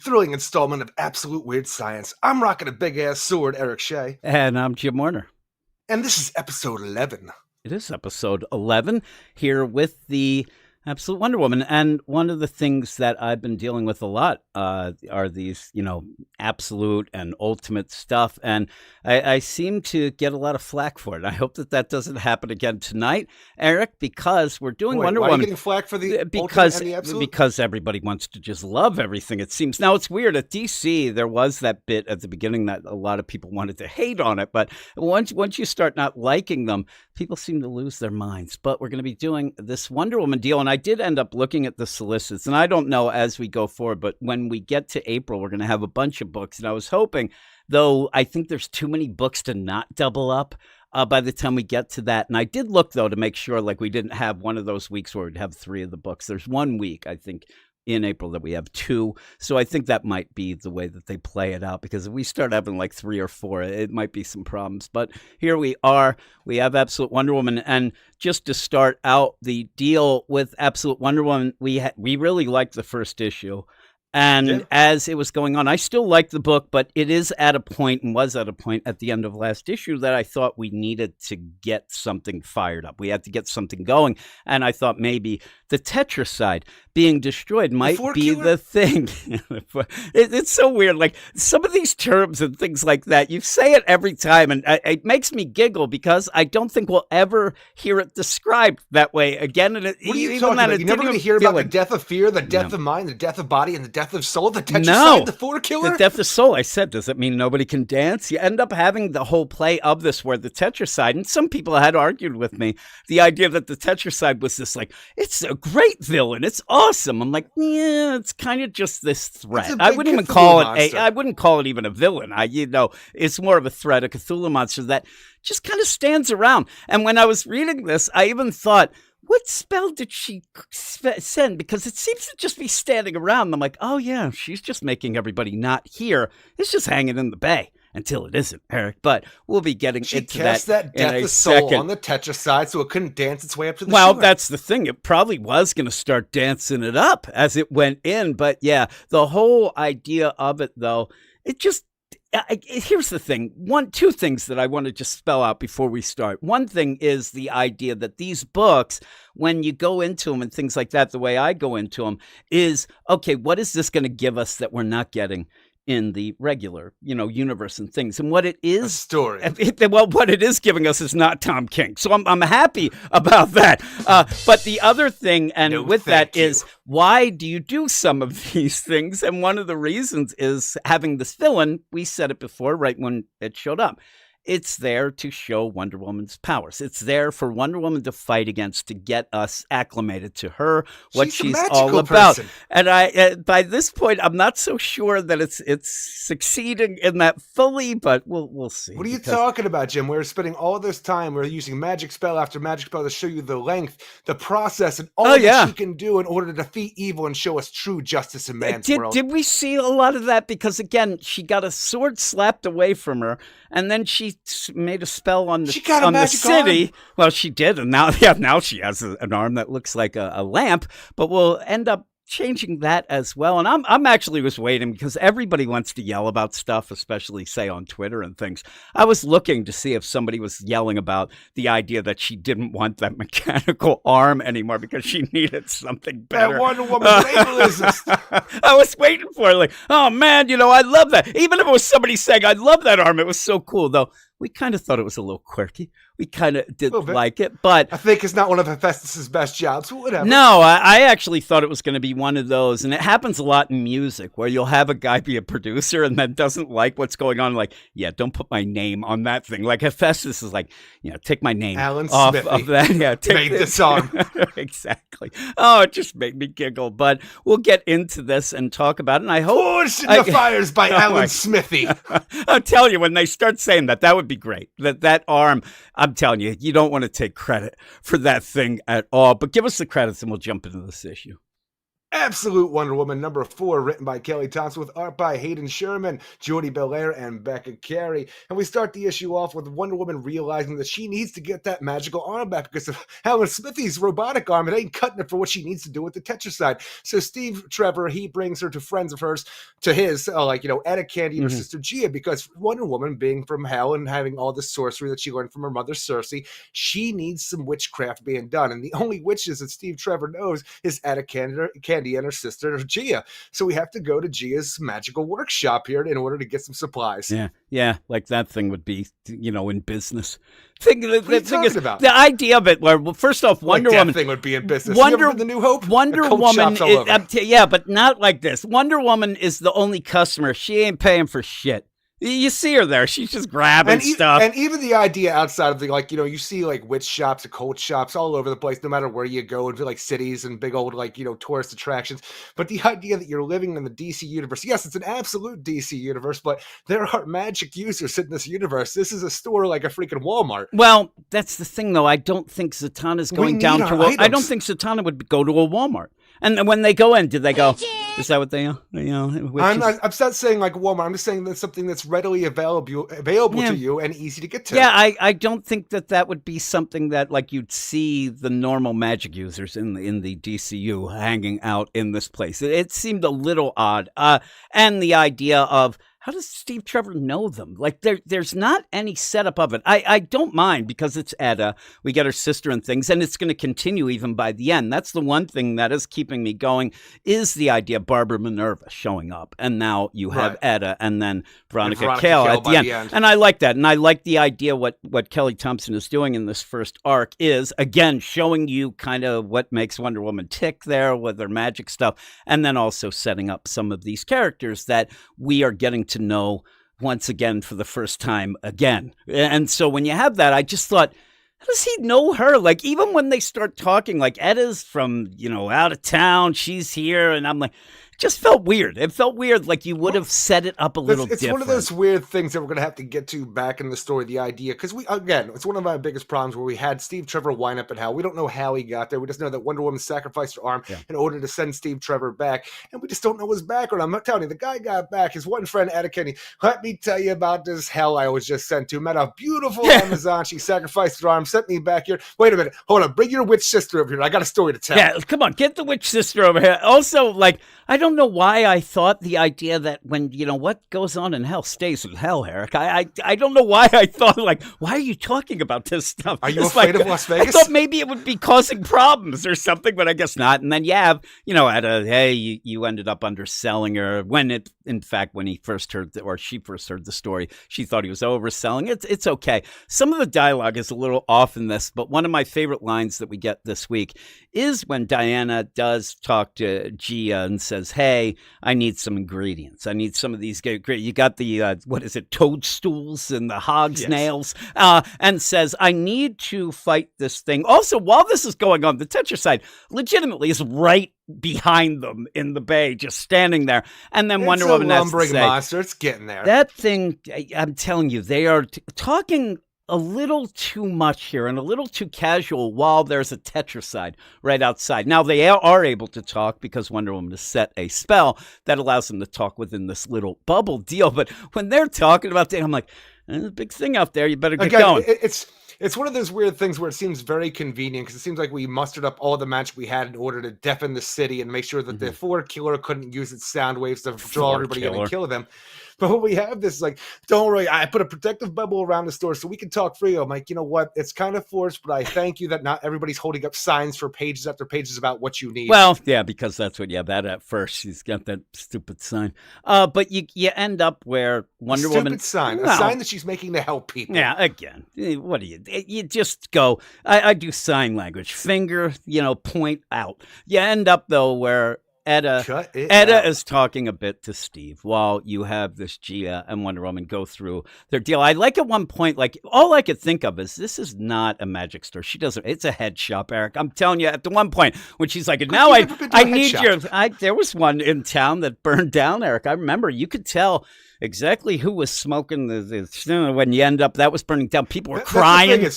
thrilling installment of Absolute Weird Science. I'm rocking a big-ass sword, Eric Shea. And I'm Jim Warner. And this is episode 11. It is episode 11 here with the Absolute Wonder Woman. And one of the things that I've been dealing with a lot are these, absolute and ultimate stuff. And I seem to get a lot of flack for it. I hope that doesn't happen again tonight, Eric, because we're doing Wonder Woman. Why are you getting flack for the ultimate and the absolute? Because everybody wants to just love everything, it seems. Now, it's weird. At DC, there was that bit at the beginning that a lot of people wanted to hate on it. But once you start not liking them, people seem to lose their minds. But we're going to be doing this Wonder Woman deal. And I did end up looking at the solicits. And I don't know as we go forward, but when we get to April, we're going to have a bunch of books. And I was hoping, though I think there's too many books to not double up by the time we get to that. And I did look, though, to make sure like we didn't have one of those weeks where we'd have three of the books. There's 1 week, I think, in April that we have two. So I think that might be the way that they play it out, because if we start having like 3 or 4, it might be some problems. But here we are. We have Absolute Wonder Woman. And just to start out the deal with Absolute Wonder Woman, we really liked the first issue. And as it was going on, I still like the book, but it is at a point and was at a point at the end of last issue that I thought we needed to get something fired up. We had to get something going. And I thought maybe the Tetracide being destroyed might be the thing. It's so weird. Like some of these terms and things like that, you say it every time. And it makes me giggle because I don't think we'll ever hear it described that way again. And what are you talking about? You're never going to hear about the death of fear, the death of mind, the death of body, and the death of soul, the Tetracide, the Four Killer? The death of soul, I said, does it mean nobody can dance? You end up having the whole play of this where the Tetracide, and some people had argued with me, the idea that the Tetracide was this like, it's a great villain, it's awesome. I'm like, yeah, it's kind of just this threat. I wouldn't even call it I wouldn't call it even a villain. It's more of a threat, a Cthulhu monster that just kind of stands around. And when I was reading this, I even thought, what spell did she send? Because it seems to just be standing around. I'm like, oh, yeah, she's just making everybody not here. It's just hanging in the bay until it isn't, Eric. But we'll be getting into that. She cast that death of soul on the Tetracide so it couldn't dance its way up to the Well, sewer. That's the thing. It probably was going to start dancing it up as it went in. But yeah, the whole idea of it, though, it just... here's the thing. Two things that I want to just spell out before we start. One thing is the idea that these books, when you go into them and things like that, the way I go into them is, okay, what is this going to give us that we're not getting in the regular, universe and things? And what it is, a story. What it is giving us is not Tom King. So I'm happy about that. But the other thing, is why do you do some of these things? And one of the reasons is having this villain. We said it before, right when it showed up. It's there to show Wonder Woman's powers. It's there for Wonder Woman to fight against, to get us acclimated to her, what she's all about. Person. And by this point, I'm not so sure that it's succeeding in that fully, but we'll see. What are you talking about, Jim? We're spending all this time. We're using magic spell after magic spell to show you the length, the process, and all that she can do in order to defeat evil and show us true justice in man's world. Did we see a lot of that? Because again, she got a sword slapped away from her, and then she made a spell on the city. Arm. Well, she did, and now she has an arm that looks like a lamp. But we'll end up changing that as well. And I'm actually was waiting because everybody wants to yell about stuff, especially say on Twitter and things. I was looking to see if somebody was yelling about the idea that she didn't want that mechanical arm anymore because she needed something better. That Wonder Woman ableist. I was waiting for it, like, oh man, I love that. Even if it was somebody saying, I love that arm, it was so cool, though. We kind of thought it was a little quirky. We kind of didn't like it, but... I think it's not one of Hephaestus's best jobs, whatever. No, I actually thought it was going to be one of those, and it happens a lot in music, where you'll have a guy be a producer and then doesn't like what's going on, like, yeah, don't put my name on that thing. Like, Hephaestus is like, take my name off of that. Yeah, made this song. Exactly. Oh, it just made me giggle, but we'll get into this and talk about it, and I hope... Forged in the Fires by Alan Smithy. I'll tell you, when they start saying that would be great. That arm, I'm telling you, you don't want to take credit for that thing at all. But give us the credits and we'll jump into this issue. Absolute Wonder Woman #4, written by Kelly Thompson with art by Hayden Sherman, Jordie Bellaire, and Becca Carey. And we start the issue off with Wonder Woman realizing that she needs to get that magical arm back because of Helen Smithy's robotic arm. It ain't cutting it for what she needs to do with the Tetracide. So Steve Trevor, he brings her to friends of hers, to his, Etta Candy and her sister Gia, because Wonder Woman, being from hell and having all the sorcery that she learned from her mother Cersei, she needs some witchcraft being done. And the only witches that Steve Trevor knows is Etta Candy and her sister Gia. So we have to go to Gia's magical workshop here in order to get some supplies. Yeah, like that thing would be, in business. What are you talking about? The idea of it, well, first off, Wonder Woman thing would be in business. The New Hope, Wonder Woman, but not like this. Wonder Woman is the only customer. She ain't paying for shit. You see her there. She's just grabbing stuff. And even the idea outside of the, you see witch shops, occult shops all over the place, no matter where you go, into cities and big old, tourist attractions. But the idea that you're living in the DC universe, yes, it's an absolute DC universe, but there are magic users in this universe. This is a store like a freaking Walmart. Well, that's the thing, though. I don't think Zatanna's going down to I don't think Zatanna would go to a Walmart. And when they go in, did they go, is that what they are? I'm not saying like Walmart. I'm just saying that's something that's readily available to you and easy to get to. Yeah, I don't think that would be something that you'd see the normal magic users in the DCU hanging out in this place. It seemed a little odd. And the idea of, how does Steve Trevor know them? There's not any setup of it. I don't mind because it's Etta. We get her sister and things, and it's going to continue even by the end. That's the one thing that is keeping me going, is the idea of Barbara Minerva showing up. And now you have Etta and then Veronica Cale at the end. And I like that. And I like the idea what Kelly Thompson is doing in this first arc is, again, showing you kind of what makes Wonder Woman tick there with their magic stuff, and then also setting up some of these characters that we are getting to know once again for the first time again. And so when you have that, I just thought, how does he know her? Even when they start talking, Etta's from, out of town, she's here, and I'm like, just felt weird. It felt weird, like you would have set it up a little different. It's one of those weird things that we're going to have to get to back in the story, the idea, because it's one of my biggest problems where we had Steve Trevor wind up in hell. We don't know how he got there. We just know that Wonder Woman sacrificed her arm in order to send Steve Trevor back, and we just don't know his background. I'm not telling you, the guy got back. His one friend, Etta Kenny, let me tell you about this hell I was just sent to. Met a beautiful Amazon. She sacrificed her arm, sent me back here. Wait a minute. Hold on. Bring your witch sister over here. I got a story to tell. Yeah, come on. Get the witch sister over here. Also, I don't know why I thought the idea that when, what goes on in hell stays in hell, Eric. I don't know why I thought, why are you talking about this stuff? Are you afraid of Las Vegas? I thought maybe it would be causing problems or something, but I guess not. And then you have, you ended up underselling her when he first heard, or she first heard the story, she thought he was overselling. It's okay. Some of the dialogue is a little off in this, but one of my favorite lines that we get this week is when Diana does talk to Gia and says, hey, I need some ingredients. I need some of these. You got the, toadstools and the hog's nails, and says, I need to fight this thing. Also, while this is going on, the Tetracide legitimately is right behind them in the bay, just standing there. And then Wonder Woman has to say, monster. It's getting there. That thing, I'm telling you, they are talking a little too much here and a little too casual while there's a Tetracide right outside. Now, they are able to talk because Wonder Woman has set a spell that allows them to talk within this little bubble deal. But when they're talking about that, I'm like, there's a big thing out there. You better get going. It's one of those weird things where it seems very convenient because it seems like we mustered up all the magic we had in order to deafen the city and make sure that the Ford killer couldn't use its sound waves to draw everybody in and kill them. But when we have this, don't worry, I put a protective bubble around the store so we can talk freely. I'm like, you know what? It's kind of forced, but I thank you that not everybody's holding up signs for pages after pages about what you need. Well, yeah, because that's what, that at first. She's got that stupid sign. But you end up where Wonder Woman... sign. A sign that she's making to help people. Yeah, again, what do you just go... I do sign language. Finger, point out. You end up, though, where... Etta is talking a bit to Steve while you have this Gia and Wonder Woman go through their deal. I like at one point, all I could think of is this is not a magic store. It's a head shop, Eric. I'm telling you, at the one point when she's like, now I need there was one in town that burned down, Eric. I remember you could tell exactly who was smoking the when you end up, that was burning down. People were crying.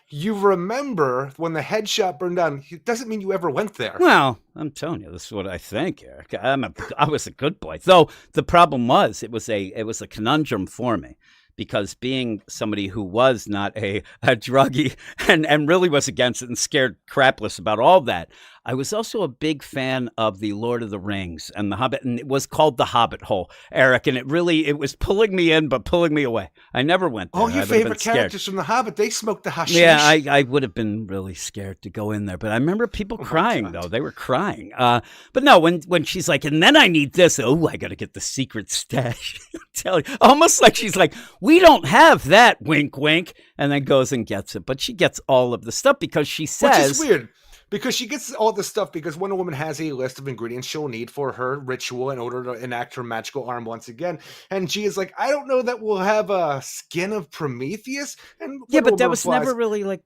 you remember when the head shop burned down. It doesn't mean you ever went there. Well, I'm telling you, this is what I think, Eric. I was a good boy. Though the problem was, it was a conundrum for me. Because being somebody who was not a druggie and really was against it and scared crapless about all that, I was also a big fan of the Lord of the Rings and the Hobbit, and it was called the Hobbit Hole, Eric, and it was pulling me in but pulling me away. I never went there. All your favorite characters from the Hobbit, they smoked the hashish. Yeah, I would have been really scared to go in there, but I remember people crying though. They were crying. But no, when she's like, and then I need this. Oh, I got to get the secret stash. Tell you, almost like she's like, we don't have that. Wink, wink, and then goes and gets it. But she gets all of the stuff because she says, which is weird. Because she gets all this stuff because Wonder Woman has a list of ingredients she'll need for her ritual in order to enact her magical arm once again. And she is like, I don't know that we'll have a skin of Prometheus. And yeah, Wonder but that Woman was replies, never really like,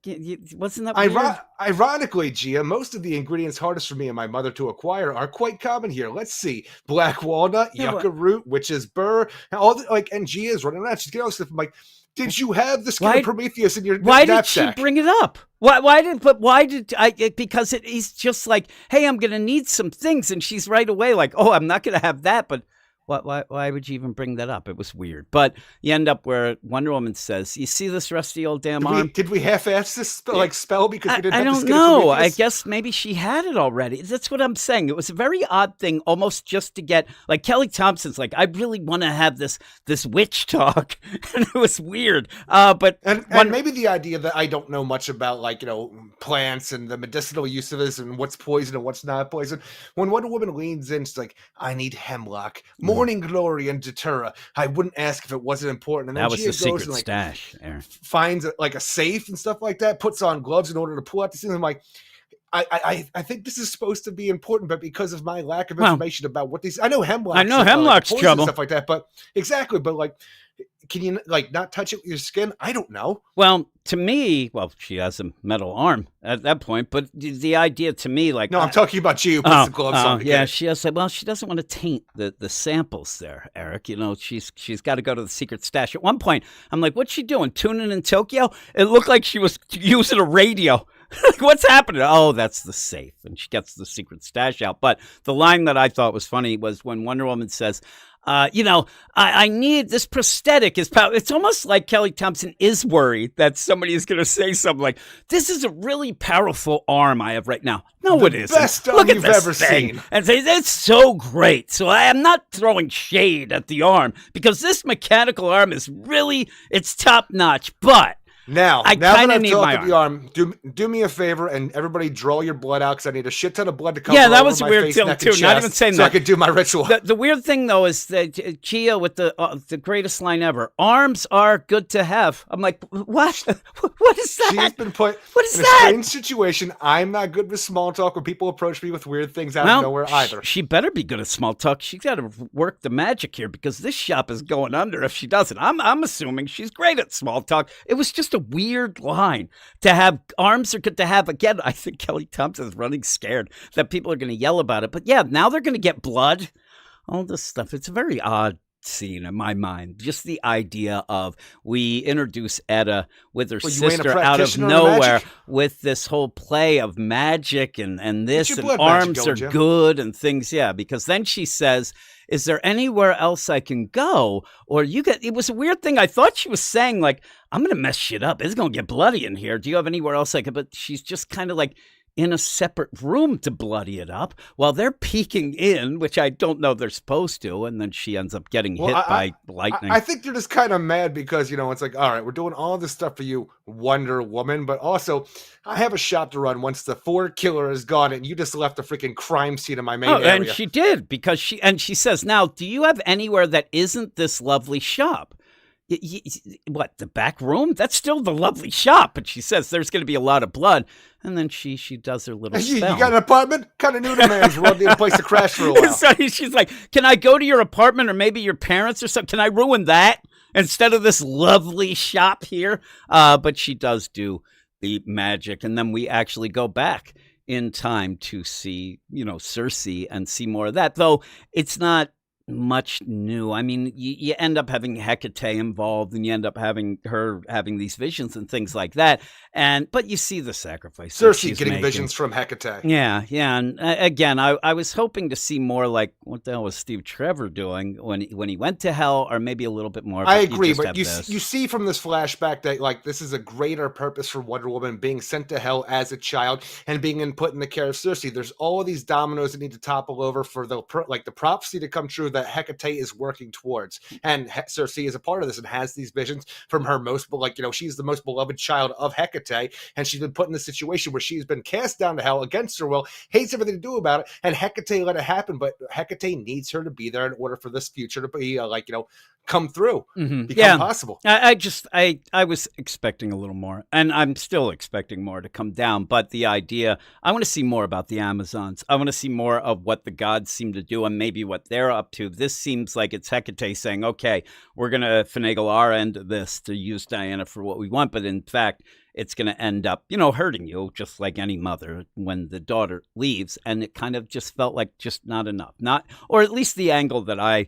wasn't that weird? Ironically, Gia, most of the ingredients hardest for me and my mother to acquire are quite common here. Let's see. Black walnut, yucca root, witch's burr, and Gia's running around. She's getting all this stuff. I'm like, did you have the skin of Prometheus in your Why knapsack? Did she bring it up? Why did I? Because he's just like, hey, I'm gonna need some things, and she's right away like, oh, I'm not gonna have that, but. Why would you even bring that up? It was weird. But you end up where Wonder Woman says, you see this rusty old damn arm? Did we half-ass this spell because we didn't have I the don't skin know. of I guess maybe she had it already. That's what I'm saying. It was a very odd thing, almost just to get, like Kelly Thompson's like, I really want to have this witch talk. And it was weird. But maybe the idea that I don't know much about, plants and the medicinal use of this and what's poison and what's not poison. When Wonder Woman leans in, she's like, I need hemlock, morning glory, and datura. I wouldn't ask if it wasn't important. And then that was Gia the goes secret and, stash. finds a safe and stuff like that, puts on gloves in order to pull out the thing. I'm like, I think this is supposed to be important, but because of my lack of information about what these, I know hemlock's trouble, stuff like that, but exactly, but can you not touch it with your skin? I don't know. Well, to me, she has a metal arm at that point, but the idea to me, no, I'm talking about you. Puts the gloves on. Yeah, she has. Well, she doesn't want to taint the samples there, Eric. She's got to go to the secret stash. At one point, I'm like, what's she doing? Tuning in Tokyo? It looked like she was using a radio. What's happening? Oh, that's the safe. And she gets the secret stash out. But the line that I thought was funny was when Wonder Woman says, I need this prosthetic is powerful. It's almost like Kelly Thompson is worried that somebody is going to say something like, this is a really powerful arm I have right now. No, it isn't. Best arm you've ever seen. And say, it's so great. So I am not throwing shade at the arm because this mechanical arm is really, it's top notch. But now I that kind of I've need talked my to the arm, do me a favor and everybody draw your blood out because I need a shit ton of blood to cover. Yeah, that over was my weird face, too. neck, and Not chest, even saying so that. I could do my ritual. The weird thing though is that Gia with the greatest line ever: "Arms are good to have." I'm like, what? What is that? She's been put in a strange situation. I'm not good with small talk when people approach me with weird things out of nowhere either. She better be good at small talk. She's got to work the magic here because this shop is going under if she doesn't. I'm assuming she's great at small talk. It was just a weird line to have. Arms are good to have. Again, I think Kelly Thompson's running scared that people are going to yell about it. But yeah, now they're going to get blood. All this stuff. It's a very odd scene in my mind. Just the idea of we introduce Etta with her sister out of nowhere with this whole play of magic and this and arms are good and things. Yeah, because then she says, is there anywhere else I can go? Or it was a weird thing. I thought she was saying like, I'm going to mess shit up. It's going to get bloody in here. Do you have anywhere else I could? But she's just kind of like in a separate room to bloody it up while they're peeking in, which I don't know they're supposed to. And then she ends up getting hit by lightning. I think they're just kind of mad because, it's like, all right, we're doing all this stuff for you, Wonder Woman, but also I have a shop to run once the Ford killer is gone and you just left the freaking crime scene in my main area. And she did because she says, now, do you have anywhere that isn't this lovely shop? What, the back room? That's still the lovely shop. But she says there's going to be a lot of blood. And then she does her little spell. You got an apartment? Kind of new to man's world. Need a place to crash for a while. So she's like, can I go to your apartment or maybe your parents or something? Can I ruin that instead of this lovely shop here? But she does do the magic. And then we actually go back in time to see, Cersei and see more of that. Though it's not much new. I mean, you end up having Hecate involved, and you end up having her having these visions and things like that. But you see the sacrifice that Cersei she's getting making. visions from Hecate. Yeah. And again, I was hoping to see more like what the hell was Steve Trevor doing when he went to hell, or maybe a little bit more. I agree, just but have you this. you see from this flashback that like this is a greater purpose for Wonder Woman being sent to hell as a child and being put in the care of Cersei. There's all of these dominoes that need to topple over for the prophecy to come true that Hecate is working towards, and Cersei is a part of this and has these visions from her she's the most beloved child of Hecate, and she's been put in this situation where she's been cast down to hell against her will, hates everything to do about it, and Hecate let it happen, but Hecate needs her to be there in order for this future to be come through, become possible. I was expecting a little more, and I'm still expecting more to come down. But the idea, I want to see more about the Amazons. I want to see more of what the gods seem to do and maybe what they're up to. This seems like it's Hecate saying, okay, we're going to finagle our end of this to use Diana for what we want. But in fact, it's going to end up, hurting you, just like any mother when the daughter leaves. And it kind of just felt like just not enough. Or at least the angle that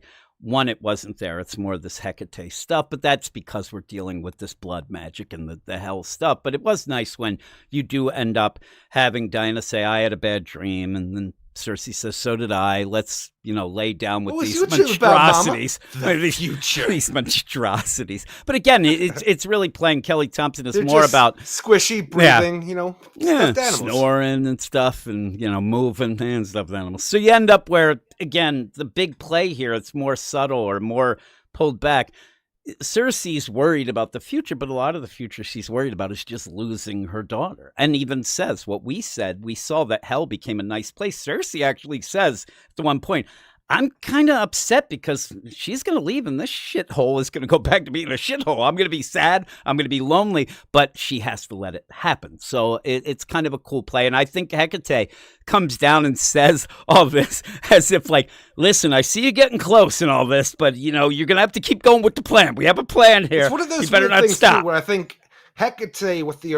it wasn't there. It's more this Hecate stuff, but that's because we're dealing with this blood magic and the hell stuff. But it was nice when you do end up having Diana say, I had a bad dream, and then Cersei says, so did I. Let's, lay down with these monstrosities. The future. These monstrosities. But again, it's really playing Kelly Thompson is They're more just about squishy breathing, stuffed animals. Snoring and stuff, and, moving and stuffed animals. So you end up where, again, the big play here, it's more subtle or more pulled back. Cersei's worried about the future, but a lot of the future she's worried about is just losing her daughter. And even says what we said. We saw that hell became a nice place. Cersei actually says at one point, I'm kind of upset because she's going to leave and this shithole is going to go back to being a shithole. I'm going to be sad. I'm going to be lonely, but she has to let it happen. So it's kind of a cool play. And I think Hecate comes down and says all this as if like, listen, I see you getting close and all this, but you're going to have to keep going with the plan. We have a plan here. It's one of those you better not things stop. Too, where I think Hecate, with the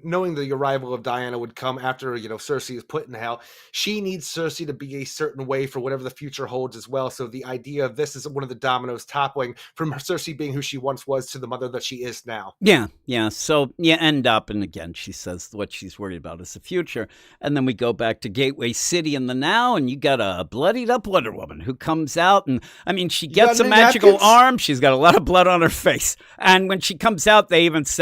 knowing the arrival of Diana would come after Cersei is put in hell, she needs Cersei to be a certain way for whatever the future holds as well. So the idea of this is one of the dominoes toppling from Cersei being who she once was to the mother that she is now. Yeah. So you end up, and again, she says what she's worried about is the future, and then we go back to Gateway City in the now, and you got a bloodied up Wonder Woman who comes out, and I mean, she gets a magical arm. She's got a lot of blood on her face, and when she comes out, they even say,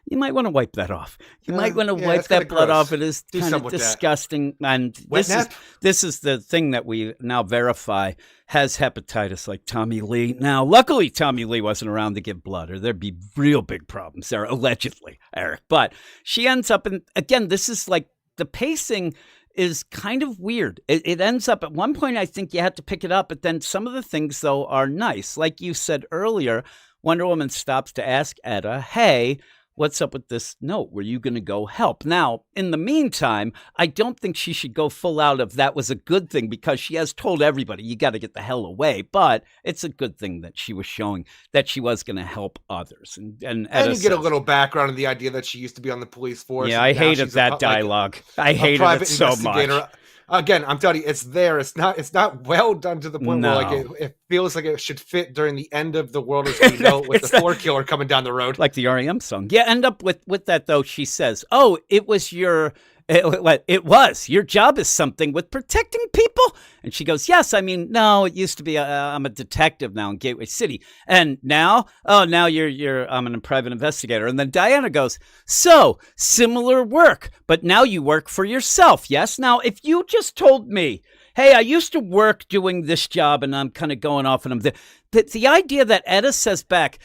you might want to wipe that off. You might want to wipe that blood off. It is kind of disgusting. And this is the thing that we now verify has hepatitis like Tommy Lee. Now, luckily, Tommy Lee wasn't around to give blood, or there'd be real big problems there, allegedly, Eric. But she ends up in, again, this is like the pacing is kind of weird. It ends up at one point, I think you had to pick it up, but then some of the things, though, are nice. Like you said earlier, Wonder Woman stops to ask Etta, hey, what's up with this note? Were you going to go help? Now, in the meantime, I don't think she should go full out of that was a good thing, because she has told everybody, you got to get the hell away. But it's a good thing that she was showing that she was going to help others. And you get a little background on the idea that she used to be on the police force. Yeah, I hated that dialogue. I hated it so much. Again, I'm telling you, it's there. It's not well done to the point where it feels like it should fit during the end of the world as we know, with the floor killer coming down the road, like the REM song. Yeah, end up with that though. She says, "Oh, it was your." It was. Your job is something with protecting people? And she goes, yes. I mean, no, it used to be I'm a detective now in Gateway City. And now? Oh, now I'm a private investigator. And then Diana goes, so, similar work, but now you work for yourself, yes? Now, if you just told me, hey, I used to work doing this job and I'm kind of going off and the idea that Etta says back,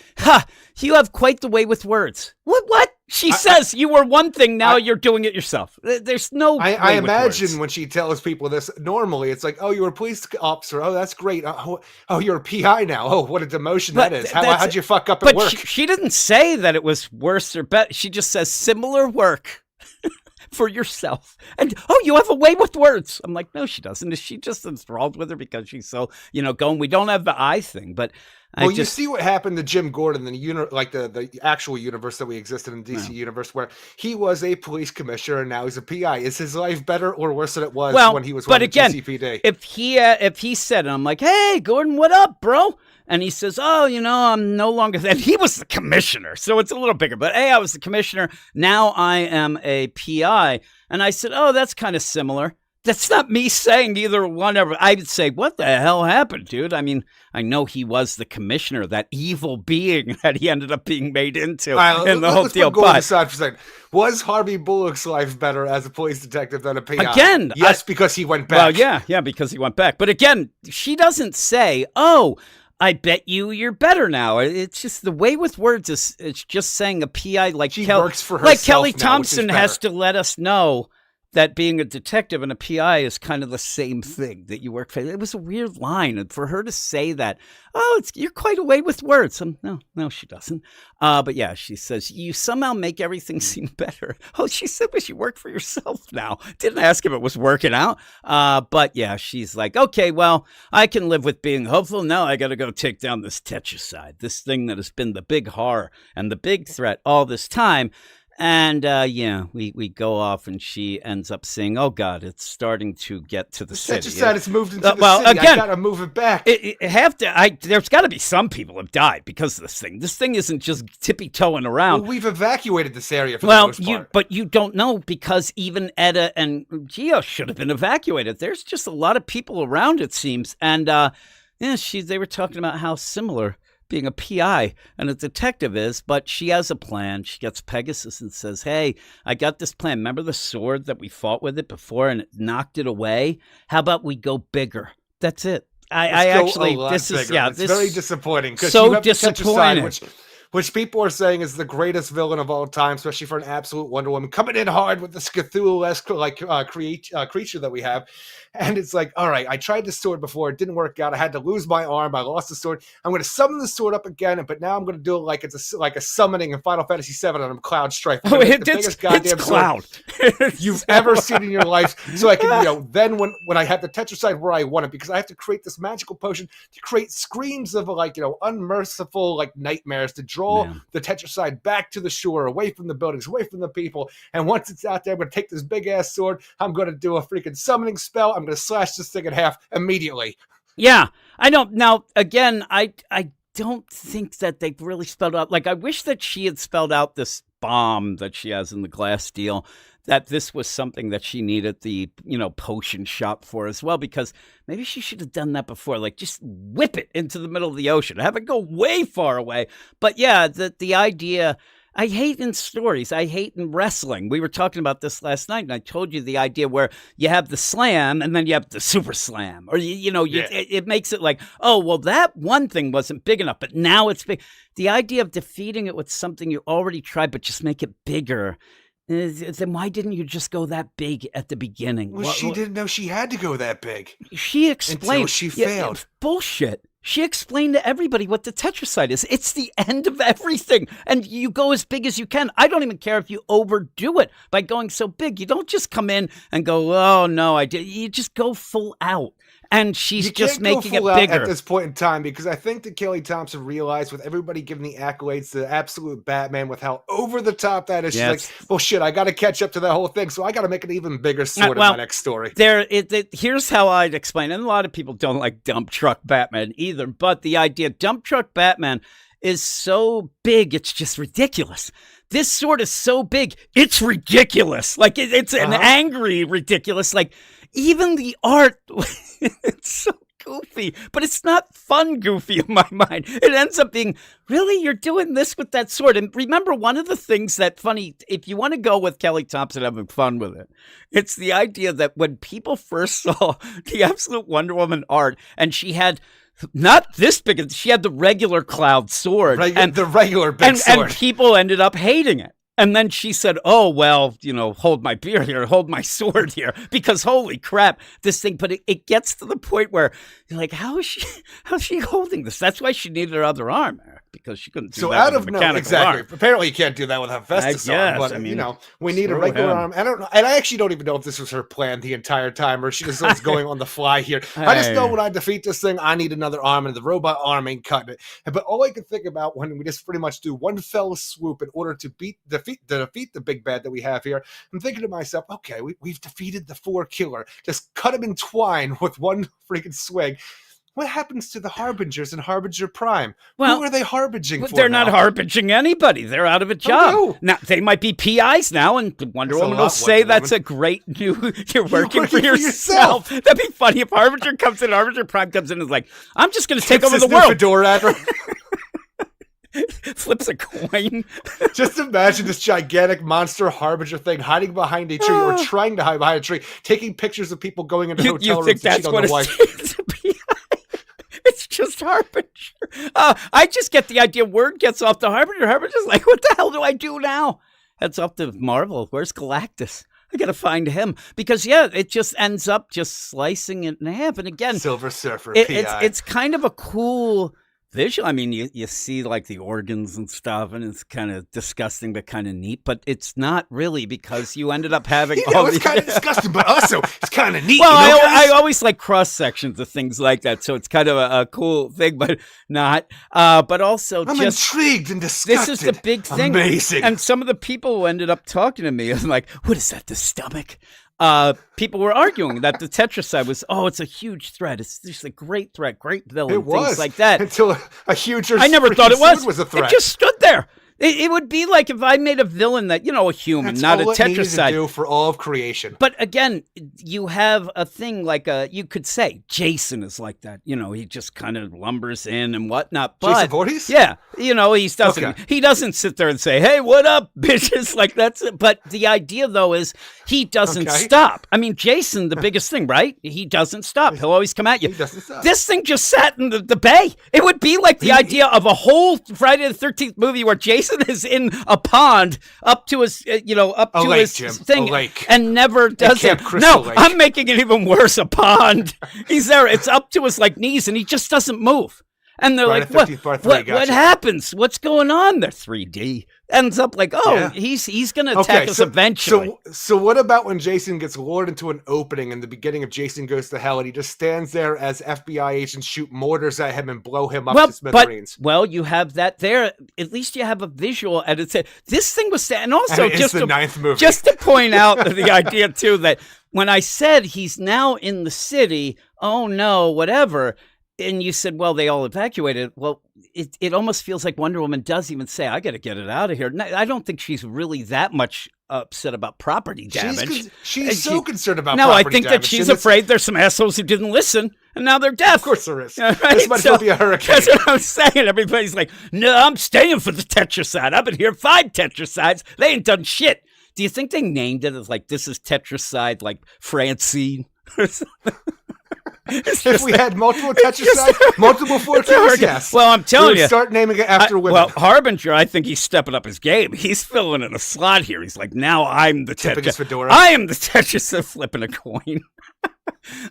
you have quite the way with words. What? She says you were one thing, now you're doing it yourself. There's no I imagine when she tells people this, normally it's like, oh, you were a police officer. Oh, that's great. Oh, you're a PI now. Oh, what a demotion that is. How'd you fuck up at work? She didn't say that it was worse or better. She just says similar work. For yourself. And, oh, you have a way with words. I'm like, no, she doesn't. Is she just enthralled with her because she's so, going, we don't have the I thing. But Well, you see what happened to Jim Gordon in the actual universe that we existed in DC universe, where he was a police commissioner and now he's a PI. Is his life better or worse than it was when he was running GCPD? If he said, I'm like, hey, Gordon, what up, bro? And he says, oh, I'm no longer that. He was the commissioner, so it's a little bigger. But hey, I was the commissioner. Now I am a PI. And I said, oh, that's kind of similar. That's not me saying either one ever. I would say, what the hell happened, dude? I mean, I know he was the commissioner, that evil being that he ended up being made into in the whole deal. But aside for a second. Was Harvey Bullock's life better as a police detective than a PI? Again, yes, because he went back. Well, yeah, because he went back. But again, she doesn't say, oh, I bet you're better now. It's just the way with words is it's just saying a PI like she works for herself. Like Kelly Thompson has to let us know that being a detective and a PI is kind of the same thing, that you work for. It was a weird line. And for her to say that, you're quite away with words. No, she doesn't. But yeah, she says, you somehow make everything seem better. Oh, she said, well, you work for yourself now. Didn't ask if it was working out. But yeah, she's like, okay, well, I can live with being hopeful. Now I got to go take down this Tetracide, this thing that has been the big horror and the big threat all this time. And, we go off and she ends up saying, oh, God, it's starting to get to the city. Tetracide has moved into the city. Again, I got to move it back. There's got to be some people have died because of this thing. This thing isn't just tippy-toeing around. Well, we've evacuated this area for the most part. But you don't know, because even Etta and Gio should have been evacuated. There's just a lot of people around, it seems. And, they were talking about how similar being a PI and a detective is, but she has a plan. She gets Pegasus and says, hey, I got this plan. Remember the sword that we fought with it before and it knocked it away? How about we go bigger? That's it. It's very disappointing, because you have disappointing. Tetracide, which people are saying is the greatest villain of all time, especially for an absolute Wonder Woman, coming in hard with this Cthulhu-esque creature that we have. And it's like, all right, I tried this sword before. It didn't work out. I had to lose my arm. I lost the sword. I'm going to summon the sword up again, but now I'm going to do it like it's a summoning in Final Fantasy VII on a Cloud Strife. The biggest goddamn Cloud you've ever seen in your life. So I can, then when I have the Tetracide where I want it, because I have to create this magical potion to create screams of unmerciful nightmares to draw the Tetracide back to the shore, away from the buildings, away from the people. And once it's out there, I'm going to take this big ass sword. I'm going to do a freaking summoning spell. I'm going to slash this thing in half immediately. Yeah, I know. Now, again, I don't think that they've really spelled out. Like, I wish that she had spelled out this bomb that she has in the glass deal, that this was something that she needed the, potion shop for as well, because maybe she should have done that before. Like, just whip it into the middle of the ocean, have it go way far away. But yeah, the idea, I hate in stories. I hate in wrestling. We were talking about this last night, and I told you the idea where you have the slam and then you have the super slam, or it makes it like, oh, well, that one thing wasn't big enough, but now it's big. The idea of defeating it with something you already tried, but just make it bigger. Then why didn't you just go that big at the beginning? Well, she didn't know she had to go that big. She explained. Until she failed. Bullshit. She explained to everybody what the Tetracide is. It's the end of everything. And you go as big as you can. I don't even care if you overdo it by going so big. You don't just come in and go, oh, no, I did. You just go full out. And she's just making it bigger at this point in time, because I think that Kelly Thompson realized, with everybody giving the accolades to the absolute Batman, with how over the top that is, she's like, well, shit, I got to catch up to that whole thing, so I got to make an even bigger sword in my next story. Here's how I'd explain, and a lot of people don't like Dump Truck Batman either, but the idea Dump Truck Batman is so big, it's just ridiculous. This sword is so big, it's ridiculous. Like, it's an angry ridiculous, like, even the art, it's so goofy, but it's not fun goofy in my mind. It ends up being, really, you're doing this with that sword? And remember, one of the things that funny, if you want to go with Kelly Thompson having fun with it, it's the idea that when people first saw the absolute Wonder Woman art, and she had not this big, she had the regular Cloud sword. The regular big sword. And people ended up hating it. And then she said, oh, well, hold my beer here, hold my sword here, because holy crap, this thing, but it gets to the point where you're like, how's she holding this? That's why she needed her other arm, Eric, because she couldn't do So that out with of a no, mechanical exactly. arm. Apparently, you can't do that with a Hephaestus arm. guess. But I mean, we need a throw regular him. arm. I don't know, and I actually don't even know if this was her plan the entire time, or she just was going on the fly here. I just know Hey. when I defeat this thing, I need another arm, and the robot arm ain't cutting it. But all I can think about when we just pretty much do one fell swoop in order to defeat the big bad that we have here, I'm thinking to myself, okay, we've defeated the 4 killer. Just cut him in twine with one freaking swing. What happens to the Harbingers in Harbinger Prime? Well, who are they harbinging but for they're now? not harbinging anybody. They're out of a job. no. Now they might be PIs now, and Wonder There's a Woman will lot, say Wonder that's Woman. a great new. You're working for working for yourself. yourself. That'd be funny if Harbinger comes in. Harbinger Prime comes in and is like, "I'm just going to take Tips over his the new world." fedora at her. Flips a coin. Just imagine this gigantic monster Harbinger thing hiding behind a tree or trying to hide behind a tree, taking pictures of people going into hotel You rooms think to cheat that's on what the it wife. takes to be? It's just Harbinger. I just get the idea. Word gets off to Harbinger. Harbinger's like, what the hell do I do now? Heads off to Marvel. Where's Galactus? I got to find him. Because, yeah, it just ends up just slicing it in half. And again, Silver Surfer, it's PI. kind of a cool visual. I mean, you see like the organs and stuff, and it's kind of disgusting, but kind of neat. But it's not really, because you ended up having all it's these. kind of disgusting, but also it's kind of neat. Well, you know, I guys? always like cross sections of things like that, so it's kind of a cool thing, but not. But also, I'm just intrigued and disgusted. this is the big thing. Amazing. And some of the people who ended up talking to me, I'm like, "What is that? The stomach?" People were arguing that the Tetracide was, it's a huge threat. It's just a great threat, great villain, It was things like that. until a huge. I never thought it was. A threat. It just stood there. It would be like if I made a villain that, a human, That's not all a it needed to Tetracide. do for all of creation. But again, you have a thing like you could say Jason is like that. He just kind of lumbers in and whatnot. But Jason Voorhees? yeah, he doesn't sit there and say, "Hey, what up, bitches?" Like that's it. But the idea though is he doesn't stop. I mean, Jason, the biggest thing, right? He doesn't stop. He'll always come at you. He doesn't stop. This thing just sat in the bay. It would be like the idea of a whole Friday the 13th movie where Jason is in a pond up to his, lake, Jim. thing, A lake. and never does Camp it. Crystal No, Lake. I'm making it even worse. A pond. He's there. It's up to his knees, and he just doesn't move. And they're Friday like, the 13th part what 3, what gotcha. happens? What's going on there? 3D ends up like, he's going to attack us eventually. So what about when Jason gets lured into an opening in the beginning of Jason Goes to Hell, and he just stands there as FBI agents shoot mortars at him and blow him up to smithereens? You have that there. At least you have a visual, and it's this thing was, and also And it's the 9th movie. just to point out the idea too that when I said he's now in the city, oh no, whatever. And you said, well, they all evacuated. Well, it almost feels like Wonder Woman does even say, I got to get it out of here. I don't think she's really that much upset about property damage. She's so concerned about no, property I think damage. that she's afraid there's some assholes who didn't listen, and now they're deaf. Of course there is. Right? This might as well be a hurricane. That's what I'm saying. Everybody's like, no, I'm staying for the Tetracide. I've been here 5 Tetracides. They ain't done shit. Do you think they named it as like, this is Tetracide, like Francine or something? If we had multiple Tetracide, multiple 4 killers, yes. Well, I'm telling you. Start naming it after women. Well, Harbinger, I think he's stepping up his game. He's filling in a slot here. He's like, now I'm the Tetracide. I am the Tetracide flipping a coin.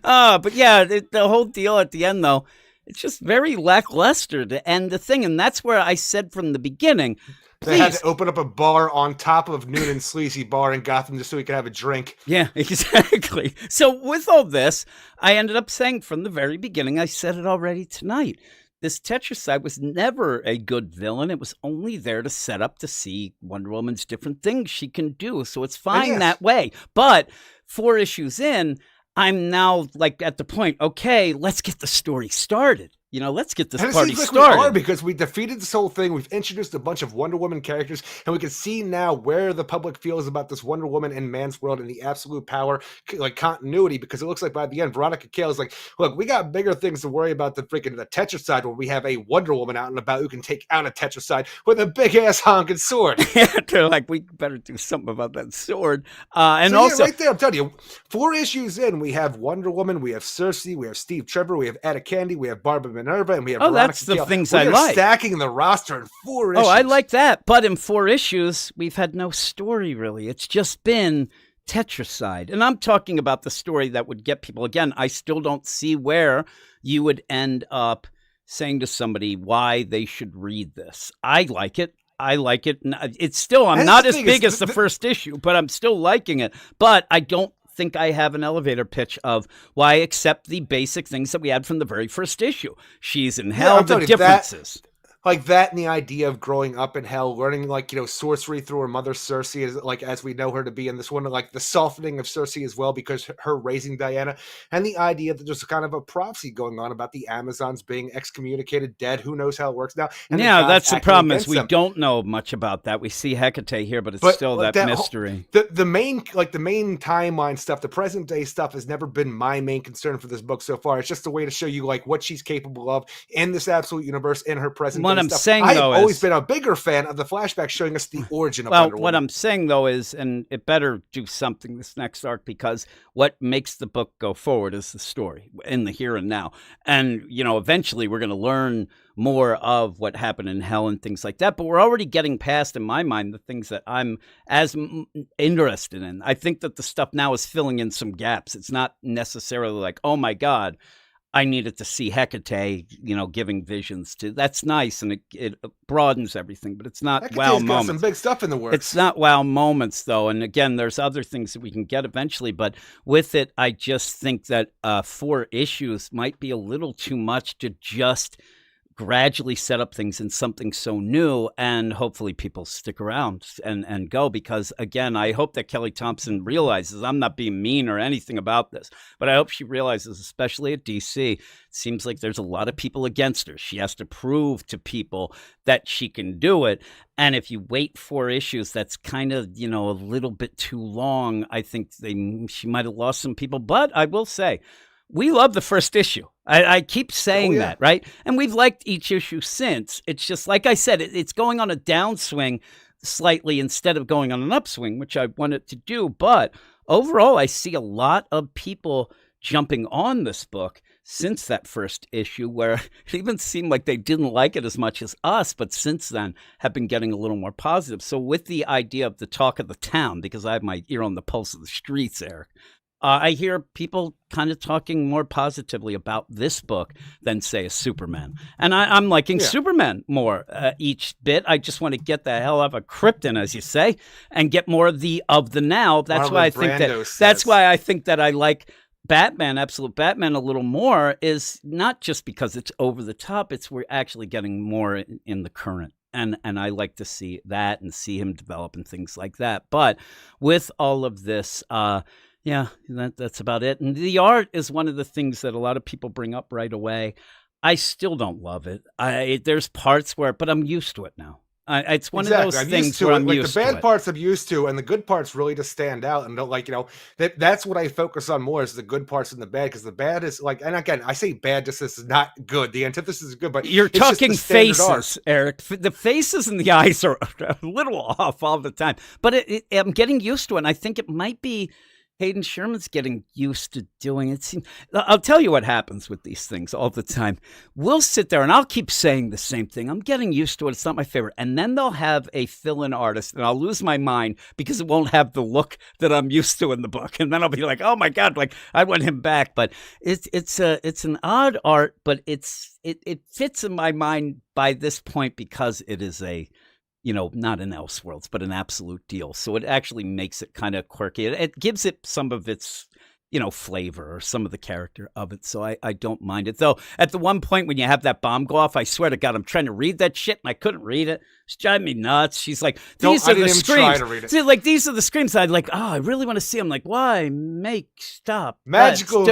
But yeah, the whole deal at the end, though, it's just very lackluster to end the thing. And that's where I said from the beginning, they had to open up a bar on top of Noonan's sleazy bar in Gotham just so he could have a drink. Yeah, exactly. So with all this, I ended up saying from the very beginning, I said it already tonight, this Tetracide was never a good villain. It was only there to set up to see Wonder Woman's different things she can do. So it's fine that way. But 4 issues in, I'm now like at the point, okay, let's get the story started. Let's get this party started. We are, because we defeated this whole thing. We've introduced a bunch of Wonder Woman characters, and we can see now where the public feels about this Wonder Woman in man's world and the absolute power, like continuity. Because it looks like by the end, Veronica Cale is like, "Look, we got bigger things to worry about than freaking the Tetracide, where we have a Wonder Woman out and about who can take out a Tetracide with a big ass honking sword." They're like, we better do something about that sword. And so, also, right there, I'm telling you, 4 issues in, we have Wonder Woman, we have Cersei, we have Steve Trevor, we have Etta Candy, we have Barbara Minerva, and we have Veronica that's the Cale. things We I are like. Stacking the roster in 4 issues. Oh, I like that. But in 4 issues, we've had no story really. It's just been Tetracide. And I'm talking about the story that would get people. Again, I still don't see where you would end up saying to somebody why they should read this. I like it. I like it. It's still, I'm not as big as the first issue, but I'm still liking it. But I don't think I have an elevator pitch of why I accept the basic things that we had from the very first issue. She's in hell, the differences. Like that and the idea of growing up in hell, learning like, sorcery through her mother Cersei, as we know her to be in this one, like the softening of Cersei as well, because her raising Diana, and the idea that there's kind of a prophecy going on about the Amazons being excommunicated, dead. Who knows how it works now? And yeah, that's the problem is we don't know much about that. We see Hecate here, but it's still that mystery. The main timeline stuff, the present day stuff has never been my main concern for this book so far. It's just a way to show you like what she's capable of in this absolute universe in her present day. What I'm saying, I've though, always been a bigger fan of the flashback showing us the origin of Wonder Woman. What I'm saying, though, is, and it better do something this next arc, because what makes the book go forward is the story in the here and now. And, eventually we're going to learn more of what happened in hell and things like that. But we're already getting past, in my mind, the things that I'm as interested in. I think that the stuff now is filling in some gaps. It's not necessarily like, oh, my God, I needed to see Hecate, giving visions to. That's nice, and it broadens everything, but it's not Hecate's wow moments. Got some big stuff in the works. It's not wow moments, though. And again, there's other things that we can get eventually, but with it, I just think that 4 issues might be a little too much to just gradually set up things in something so new, and hopefully people stick around and go, because again, I hope that Kelly Thompson realizes, I'm not being mean or anything about this, but I hope she realizes, especially at DC, it seems like there's a lot of people against her. She has to prove to people that she can do it. And if you wait 4 issues, that's kind of, a little bit too long. I think she might have lost some people, but I will say, we love the first issue. I keep saying that, right? And we've liked each issue since. It's just, like I said, it's going on a downswing slightly instead of going on an upswing, which I wanted to do. But overall, I see a lot of people jumping on this book since that first issue, where it even seemed like they didn't like it as much as us, but since then have been getting a little more positive. So with the idea of the talk of the town, because I have my ear on the pulse of the streets, Eric, I hear people kind of talking more positively about this book than, say, a Superman. And I'm liking Superman more each bit. I just want to get the hell out of Krypton, as you say, and get more of the now. That's why I think that I like Batman, Absolute Batman, a little more, is not just because it's over the top. It's we're actually getting more in the current. And I like to see that and see him develop and things like that. But with all of this, yeah, that's about it. And the art is one of the things that a lot of people bring up right away. I still don't love it. There's parts where, but I'm used to it now. It's one of those things where I'm used to it. The bad parts I'm used to, and the good parts really just stand out. And that's what I focus on more, is the good parts and the bad, because the bad is like, and again, I say bad just as not good. The antithesis is good, but you're talking faces, Eric. The faces and the eyes are a little off all the time. But I'm getting used to it, and I think it might be Hayden Sherman's getting used to doing it. I'll tell you what happens with these things all the time. We'll sit there and I'll keep saying the same thing. I'm getting used to it. It's not my favorite. And then they'll have a fill-in artist and I'll lose my mind because it won't have the look that I'm used to in the book. And then I'll be like, oh my God, like I want him back. But it's an odd art, but it fits in my mind by this point because it is not an Elseworlds, but an absolute deal. So it actually makes it kind of quirky. It gives it some of its, flavor or some of the character of it. So I don't mind it. Though at the one point when you have that bomb go off, I swear to God, I'm trying to read that shit and I couldn't read it. It's driving me nuts. She's like, these are the screams. See, like, these are the screams. I'd like, I really want to see them. Like, why? Stop. Magical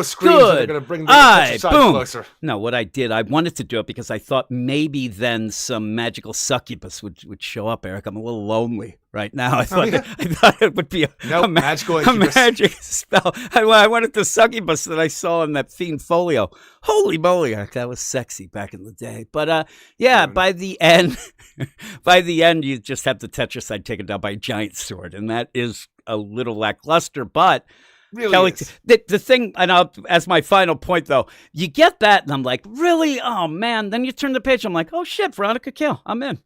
screams that are going to bring the Tetracide closer. No, what I did, I wanted to do it because I thought maybe then some magical succubus would show up, Eric. I'm a little lonely right now. I thought it would be a magic spell. I wanted the succubus that I saw in that Fiend Folio. Holy moly, that was sexy back in the day. But by the end, you just have the Tetracide taken down by a giant sword, and that is a little lackluster. But really, Kelly, the thing, and as my final point though, you get that, and I'm like, really? Oh man! Then you turn the page, I'm like, oh shit, Veronica Cale, I'm in.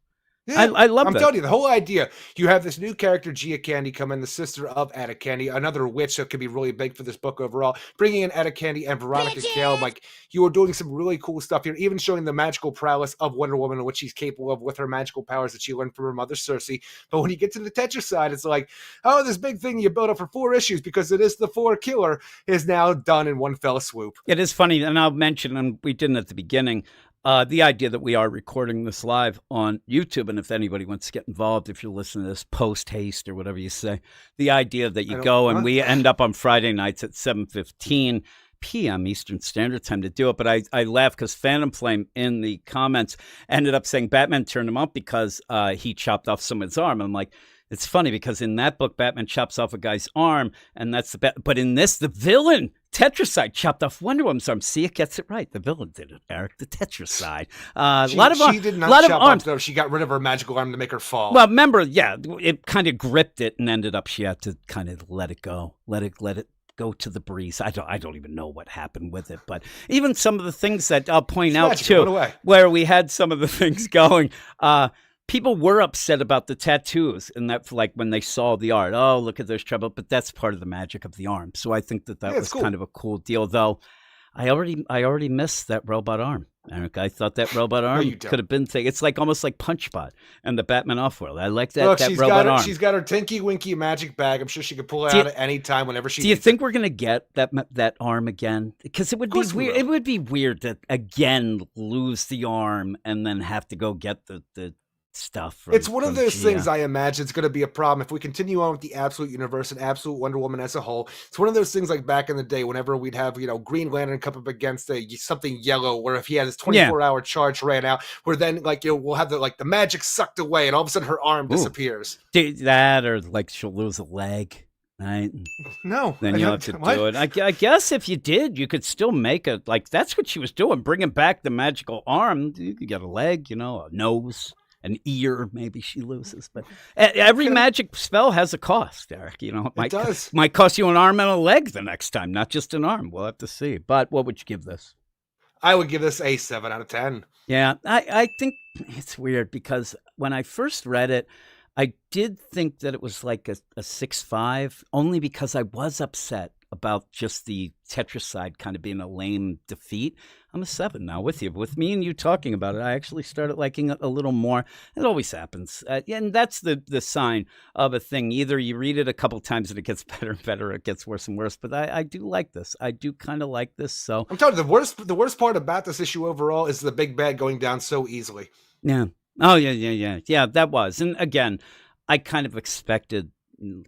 Yeah, I love I'm that. telling you, the whole idea. You have this new character, Gia Candy, come in, the sister of Etta Candy, another witch that could be really big for this book overall. Bringing in Etta Candy and Veronica Cale, like you were doing some really cool stuff here, even showing the magical prowess of Wonder Woman and what she's capable of with her magical powers that she learned from her mother Cersei. But when you get to the Tetracide, it's like, oh, this big thing you built up for 4 issues because it is the 4 killer is now done in one fell swoop. It is funny, and I'll mention, and we didn't at the beginning, the idea that we are recording this live on YouTube, and if anybody wants to get involved, if you're listening to this post-haste or whatever you say, the idea that you go and we end up on Friday nights at 7:15 p.m. Eastern Standard Time to do it. But I laugh because Phantom Flame in the comments ended up saying Batman turned him up because he chopped off someone's arm. I'm like, it's funny because in that book, Batman chops off a guy's arm, and that's but in this, the villain, Tetracide, chopped off Wonder Woman's arm. See, it gets it right. The villain did it, Eric. The Tetracide. She did not chop off, though. She got rid of her magical arm to make her fall. Well, remember, yeah, it kind of gripped it and ended up she had to kind of let it go. Let it go to the breeze. I don't even know what happened with it, but even some of the things that I'll point out too, where we had some of the things going, people were upset about the tattoos, and that like when they saw the art, oh, look at there's trouble, but that's part of the magic of the arm. So I think that was cool. Kind of a cool deal, though. I already missed that robot arm, Eric. I thought that robot arm could have been thing. It's like almost like Punchbot and the Batman Offworld. I like that. Look, that robot arm. She's got her Tinky Winky magic bag. I'm sure she could pull it out at any time whenever she. Do you think we're gonna get that arm again? Because it would be weird. It would be weird to again lose the arm and then have to go get the stuff. It's one of those things I imagine it's going to be a problem if we continue on with the Absolute Universe and Absolute Wonder Woman as a whole. It's one of those things like back in the day whenever we'd have, Green Lantern come up against something yellow where if he had his 24-hour charge ran out, where then we'll have the magic sucked away and all of a sudden her arm disappears. That or like she'll lose a leg. Right? No. Then you have to do it. I guess if you did, you could still make it. Like that's what she was doing, bringing back the magical arm. You could get a leg, a nose. An ear, maybe she loses, but every magic spell has a cost, Eric. It might cost you an arm and a leg the next time, not just an arm. We'll have to see. But what would you give this? I would give this a 7 out of 10. Yeah, I think it's weird because when I first read it, I did think that it was like a 6.5, only because I was upset about just the Tetracide kind of being a lame defeat. I'm a 7 now with you. With me and you talking about it, I actually started liking it a little more. It always happens. And that's the sign of a thing. Either you read it a couple times and it gets better and better, or it gets worse and worse. But I do like this. I do kind of like this. So I'm telling you, the worst part about this issue overall is the big bad going down so easily. Yeah. Oh, yeah. Yeah, that was. And again, I kind of expected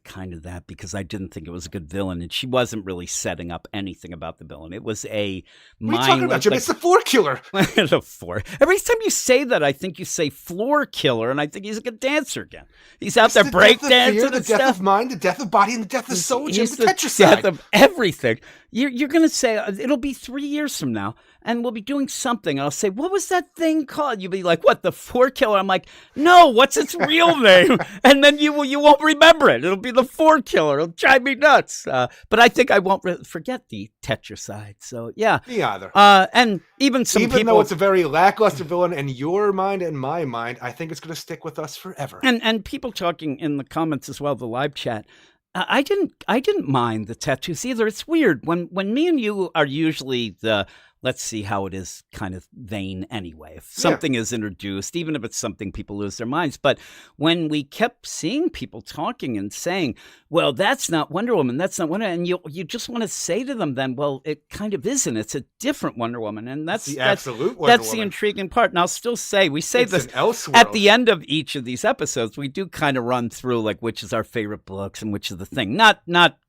kind of that because I didn't think it was a good villain, and she wasn't really setting up anything about the villain. It was a what are you talking about, Jim? It's the 4 killer. The 4. Every time you say that, I think you say floor killer, and I think he's like a dancer again. He's out there breakdancing, the death of mind, the death of body, and the death of soul. Jim, the Tetracide. Death of everything. You're going to say it'll be 3 years from now, and we'll be doing something. And I'll say, what was that thing called? You'll be like, what, the 4 killer? I'm like, no, what's its real name? And then you won't remember it. It'll be the 4 killer. It'll drive me nuts. But I think I won't forget the Tetracide. So, yeah. Me either. And even people... though it's a very lackluster villain in your mind and my mind, I think it's going to stick with us forever. And people talking in the comments as well, the live chat, I didn't mind the tattoos either. It's weird when me and you are usually the let's see how it is kind of vein anyway. If something is introduced, even if it's something people lose their minds. But when we kept seeing people talking and saying, well, that's not Wonder Woman, that's not Wonder Woman, and you just want to say to them then, well, it kind of isn't. It's a different Wonder Woman. And that's the absolute Wonder That's Woman. The intriguing part. And I'll still say, we say it's this at the end of each of these episodes, we do kind of run through like which is our favorite books and which is the thing. Not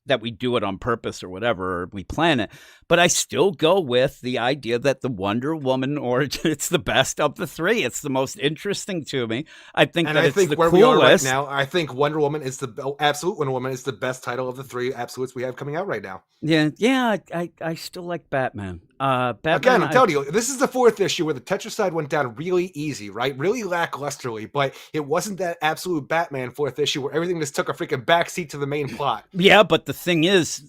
that we do it on purpose or whatever, or we plan it, but I still go with the idea that the Wonder Woman origin, it's the best of the 3. It's the most interesting to me. I think it's the where coolest. We are right now, I think Wonder Woman is the absolute Wonder Woman is the best title of the 3 absolutes we have coming out right now. Yeah. I still like Batman. Batman. Again, I'm telling you, this is the 4th issue where the Tetracide went down really easy, right? Really lacklusterly, but it wasn't that absolute Batman 4th issue where everything just took a freaking backseat to the main plot. Yeah, but the thing is,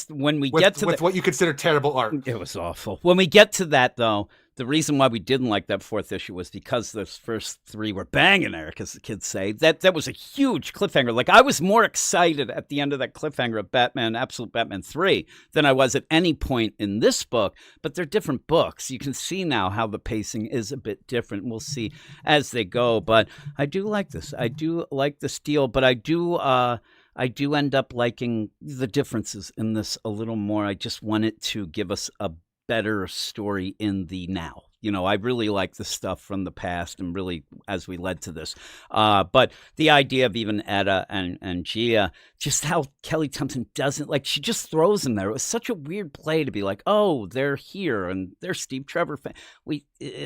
when we get to what you consider terrible art. It was awful. When we get to that, though, the reason why we didn't like that 4th issue was because those first 3 were banging, Eric, as the kids say. That was a huge cliffhanger. Like, I was more excited at the end of that cliffhanger of Absolute Batman 3 than I was at any point in this book. But they're different books. You can see now how the pacing is a bit different. We'll see as they go. But I do like this. I do like this deal. But I do end up liking the differences in this a little more. I just want it to give us a better story in the now. I really like the stuff from the past and really as we led to this. But the idea of even Etta and Gia, just how Kelly Thompson doesn't, like, she just throws them there. It was such a weird play to be like, oh, they're here and they're Steve Trevor.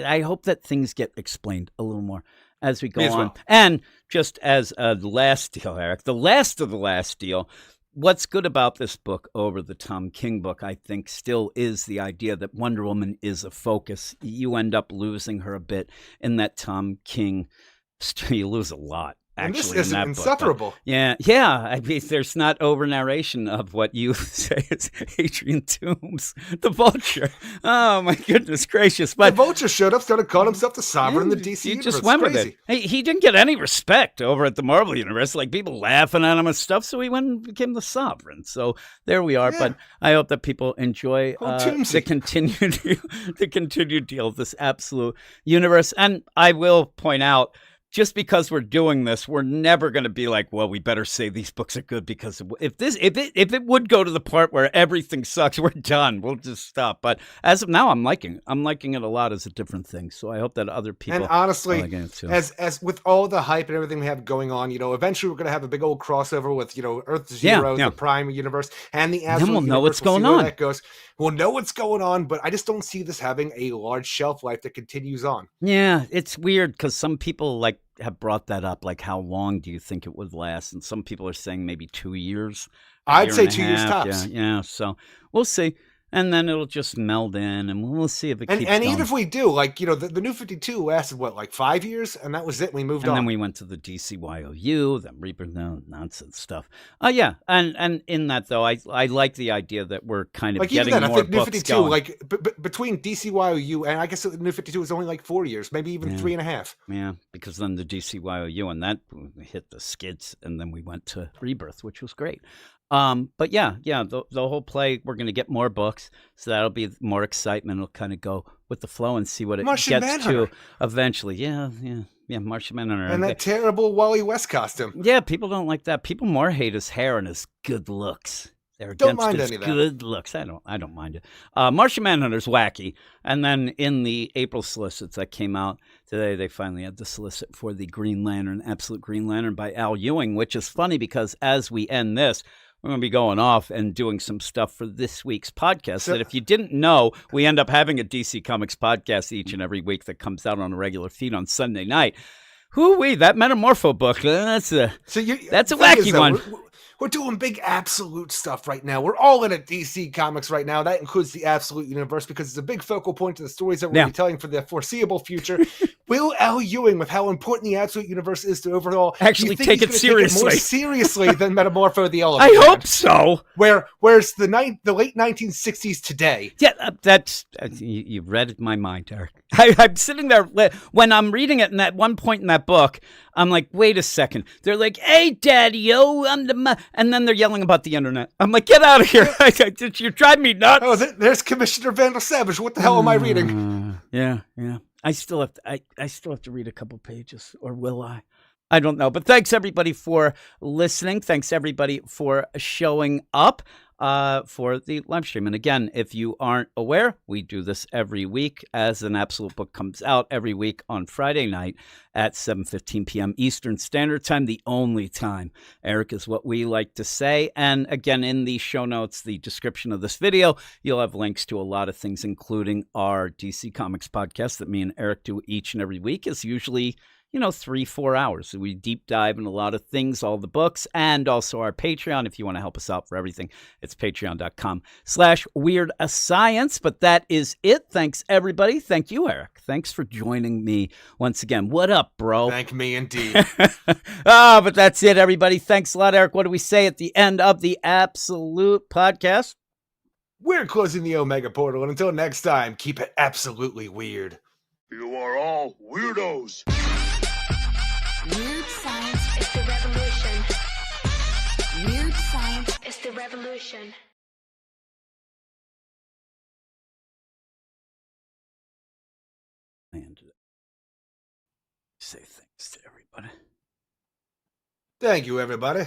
I hope that things get explained a little more as we go on. Well. And just as the last deal, Eric, the last of the last deal, what's good about this book over the Tom King book, I think, still is the idea that Wonder Woman is a focus. You end up losing her a bit in that Tom King. You lose a lot. Actually, this is insufferable. Book, yeah. I mean, there's not over narration of what you say is Adrian Toomes, the Vulture. Oh my goodness gracious! But the Vulture showed up, started calling himself the Sovereign in the DC universe. Just went with it. He didn't get any respect over at the Marvel universe, like people laughing at him and stuff. So he went and became the Sovereign. So there we are. Yeah. But I hope that people enjoy the continued deal of this absolute universe. And I will point out, just because we're doing this, we're never going to be like, well, we better say these books are good because if it would go to the part where everything sucks, we're done. We'll just stop. But as of now, I'm liking it a lot as a different thing. So I hope that other people. And honestly, as with all the hype and everything we have going on, eventually we're going to have a big old crossover with Earth Zero, the Prime universe, and the Absolute. Then we'll know what's going on. That goes. We'll know what's going on, but I just don't see this having a large shelf life that continues on. Yeah, it's weird because some people have brought that up. Like, how long do you think it would last? And some people are saying maybe 2 years. I'd say 2 years tops. Yeah. So we'll see. And then it'll just meld in, and we'll see if it keeps going. Even if we do, the New 52 lasted, 5 years? And that was it. We moved on. And then we went to the DCYOU, then Reaper, nonsense stuff. Yeah. And in that, though, I like the idea that we're kind of getting more books New 52, going. Between DCYOU and I guess the New 52 was only 4 years, maybe even 3.5. Yeah, because then the DCYOU and that hit the skids, and then we went to Rebirth, which was great. But the whole play, we're going to get more books, so that'll be more excitement. It'll kind of go with the flow and see what it gets to eventually. Yeah, Martian Manhunter. And that terrible Wally West costume. Yeah, people don't like that. People more hate his hair and his good looks. They're don't against mind his any of that. Good looks. I don't mind it. Martian Manhunter's wacky. And then in the April solicits that came out today, they finally had the solicit for the Green Lantern, Absolute Green Lantern by Al Ewing, which is funny because as we end this, we're going to be going off and doing some stuff for this week's podcast that if you didn't know, we end up having a DC Comics podcast each and every week that comes out on a regular feed on Sunday night. Hoo-wee, that Metamorpho book, that's a wacky one. We're doing big absolute stuff right now. We're all in a DC Comics right now. That includes the Absolute Universe because it's a big focal point to the stories that we'll be telling for the foreseeable future. Will Al Ewing, with how important the Absolute Universe is to overall, actually take it seriously? More seriously than Metamorpho the Elephant? I hope so. Where's the late 1960s today? Yeah, that's you read my mind, Eric. I'm sitting there when I'm reading it, and at one point in that book, I'm like, wait a second. They're like, hey, Daddy-o, I'm the and then they're yelling about the internet. I'm like, get out of here. You're driving me nuts. Oh, there's Commissioner Vandal Savage. What the hell am I reading? Yeah. I still have to read a couple pages, or will I? I don't know. But thanks, everybody, for listening. Thanks, everybody, for showing up for the live stream. And again, if you aren't aware, we do this every week as an Absolute book comes out every week on Friday night at 7:15 p.m. Eastern Standard Time, the only time, Eric, is what we like to say. And again, in the show notes, the description of this video, you'll have links to a lot of things, including our DC Comics podcast that me and Eric do each and every week. Is usually 3-4 hours. We deep dive in a lot of things, all the books, and also our Patreon. If you want to help us out for everything, it's patreon.com/weirdascience. But that is it. Thanks, everybody. Thank you, Eric. Thanks for joining me once again. What up, bro? Thank me indeed. But that's it, everybody. Thanks a lot, Eric. What do we say at the end of the Absolute podcast? We're closing the Omega portal, and until next time, keep it absolutely weird. You are all weirdos. Weird science is the revolution. Weird science is the revolution. And say thanks to everybody. Thank you, everybody.